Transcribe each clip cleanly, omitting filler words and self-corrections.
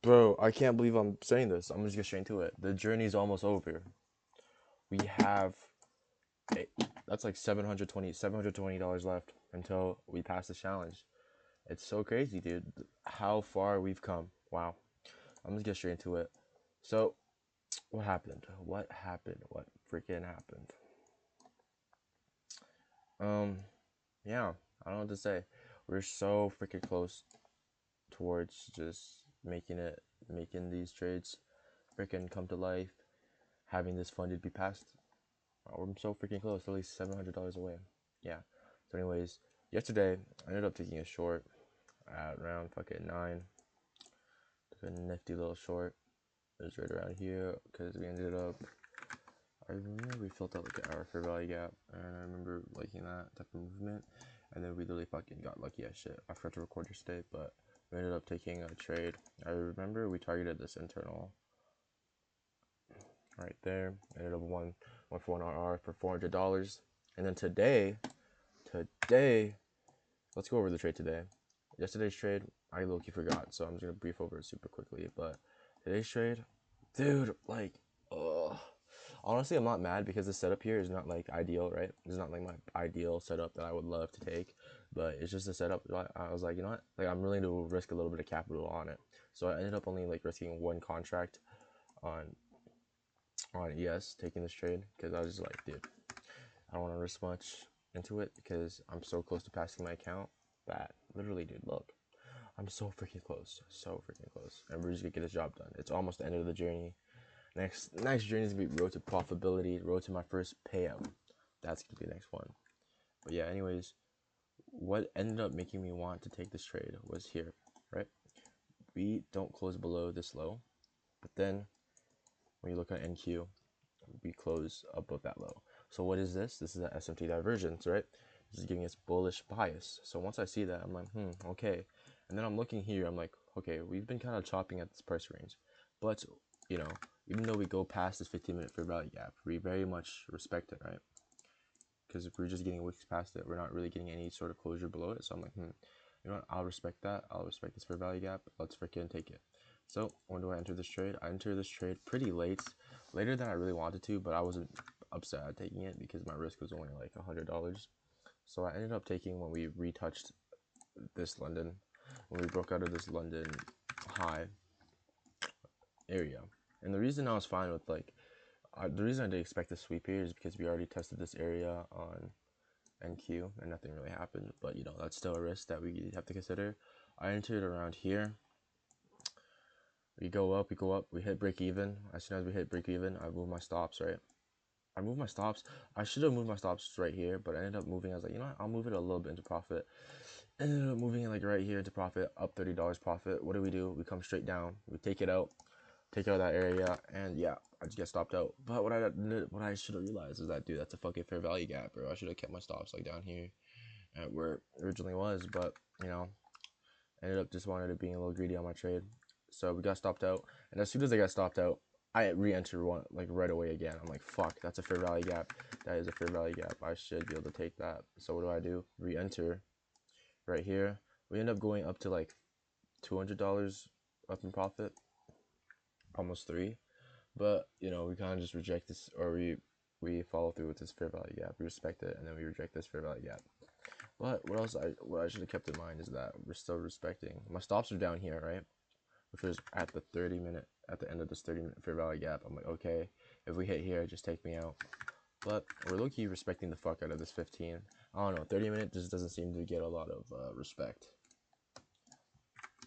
Bro, I can't believe I'm saying this. I'm just get straight into it. The journey's almost over. We have a, that's like $720 left until we pass the challenge. It's so crazy, dude. How far we've come. Wow. I'm just get straight into it. So, what happened? What happened? What freaking happened? Um, yeah, I don't know what to say. We're so freaking close towards just making these trades freaking come to life, having this funded be passed. Oh, I'm so freaking close, at least $700 away. Yeah. So, anyways, yesterday I ended up taking a short at around fucking 9. Took a nifty little short. It was right around here because we ended up. I remember we filled out like our fair value gap, and I remember liking that type of movement. And then we literally fucking got lucky as shit. I forgot to record yesterday, but we ended up taking a trade. I remember we targeted this internal right there. Ended up one for one RR for $400. And then today, let's go over the trade today. Yesterday's trade, I low-key forgot, so I'm just gonna brief over it super quickly. But today's trade, dude, like, ugh. Honestly, I'm not mad because the setup here is not like ideal, right? It's not like my ideal setup that I would love to take, but it's just a setup. I was like, you know what? Like, I'm willing to risk a little bit of capital on it. So I ended up only like risking one contract on ES taking this trade because I was just like, dude, I don't want to risk much into it because I'm so close to passing my account that literally, dude, look, I'm so freaking close, so freaking close, and we're just gonna get this job done. It's almost the end of the journey. Next journey is gonna be road to profitability, road to my first payout. That's gonna be the next one. But yeah, anyways, what ended up making me want to take this trade was here, right? We don't close below this low, but then when you look at NQ, we close above that low. So what is this? This is an SMT divergence, right? This is giving us bullish bias. So once I see that, I'm like, okay. And then I'm looking here, I'm like, okay, we've been kind of chopping at this price range. But, you know, even though we go past this 15-minute fair value gap, we very much respect it, right? Because if we're just getting wicks past it, we're not really getting any sort of closure below it. So I'm like, you know what? I'll respect that. I'll respect this fair value gap. Let's freaking take it. So when do I enter this trade? I enter this trade pretty late, later than I really wanted to, but I wasn't upset at taking it because my risk was only like $100. So I ended up taking when we retouched this London, when we broke out of this London high area. And the reason I was fine with like, the reason I didn't expect the sweep here is because we already tested this area on NQ and nothing really happened. But you know, that's still a risk that we have to consider. I entered around here. We go up, we hit break even. As soon as we hit break even, I move my stops, right? I moved my stops. I should have moved my stops right here, but I ended up moving. I was like, you know what? I'll move it a little bit into profit. Ended up moving it like right here into profit, up $30 profit. What do? We come straight down. We take out that area, and yeah, I just get stopped out. But what I should have realized is that, dude, that's a fucking fair value gap, bro. I should have kept my stops like down here at where it originally was, but you know, ended up just wanted to being a little greedy on my trade. So we got stopped out, and as soon as I got stopped out, I re-entered one like right away again. I'm like, fuck, that's a fair value gap. That is a fair value gap. I should be able to take that. So what do? Re-enter right here. We end up going up to like $200 up in profit, almost three. But you know, we kind of just reject this, or we follow through with this fair value gap. We respect it, and then we reject this fair value gap. But what I should have kept in mind is that we're still respecting. My stops are down here, right? Which was at the 30-minute, at the end of this 30-minute fair value gap. I'm like, okay, if we hit here, just take me out. But we're low-key respecting the fuck out of this 15. I don't know, 30-minute just doesn't seem to get a lot of respect.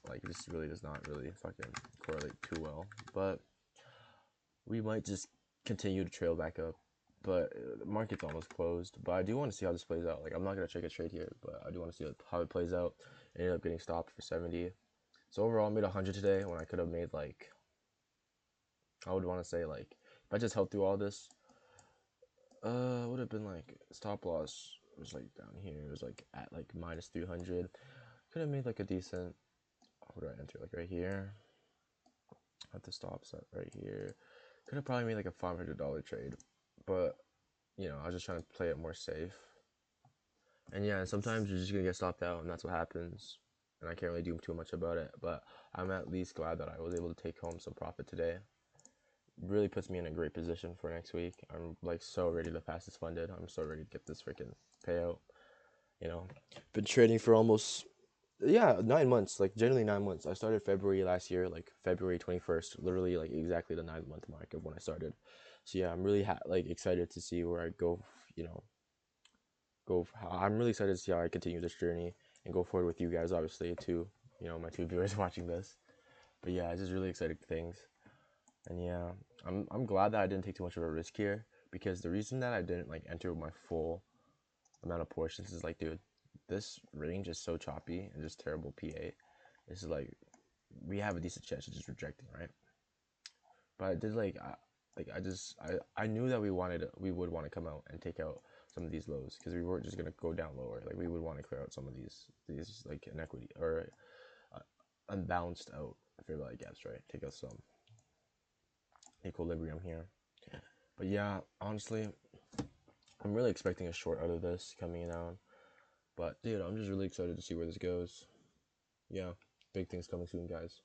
Like, this really does not really fucking correlate too well. But we might just continue to trail back up. But the market's almost closed. But I do want to see how this plays out. Like, I'm not going to check a trade here, but I do want to see how it plays out. Ended up getting stopped for 70. So overall, I made 100 today when I could have made like, I would want to say like, if I just held through all this, would have been like stop loss was like down here. It was like at like minus 300. Could have made like a decent. What do I enter? Like right here. At the stop set right here. Could have probably made like a $500 trade, but you know I was just trying to play it more safe. And yeah, sometimes you're just gonna get stopped out, and that's what happens. and I can't really do too much about it. But I'm at least glad that I was able to take home some profit today. Really puts me in a great position for next week. I'm like so ready to pass this funded. I'm so ready to get this freaking payout. You know, been trading for almost 9 months, like generally 9 months. I started February last year, like February 21st, literally like exactly the 9 month mark of when I started. So yeah, I'm really like excited to see where I go. You know, I'm really excited to see how I continue this journey and go forward with you guys, obviously, too. You know, my two viewers watching this. But yeah, it's just really exciting things. And yeah, I'm glad that I didn't take too much of a risk here, because the reason that I didn't like enter my full amount of portions is like, dude, this range is so choppy and just terrible PA. It's like we have a decent chance of just rejecting, right? But I did I knew that we would want to come out and take out some of these lows, because we weren't just gonna go down lower. Like we would want to clear out some of these like inequity or unbalanced out fair value gaps, right? Take out some equilibrium here. But yeah, honestly, I'm really expecting a short out of this coming down. But dude, I'm just really excited to see where this goes. Yeah, big things coming soon, guys.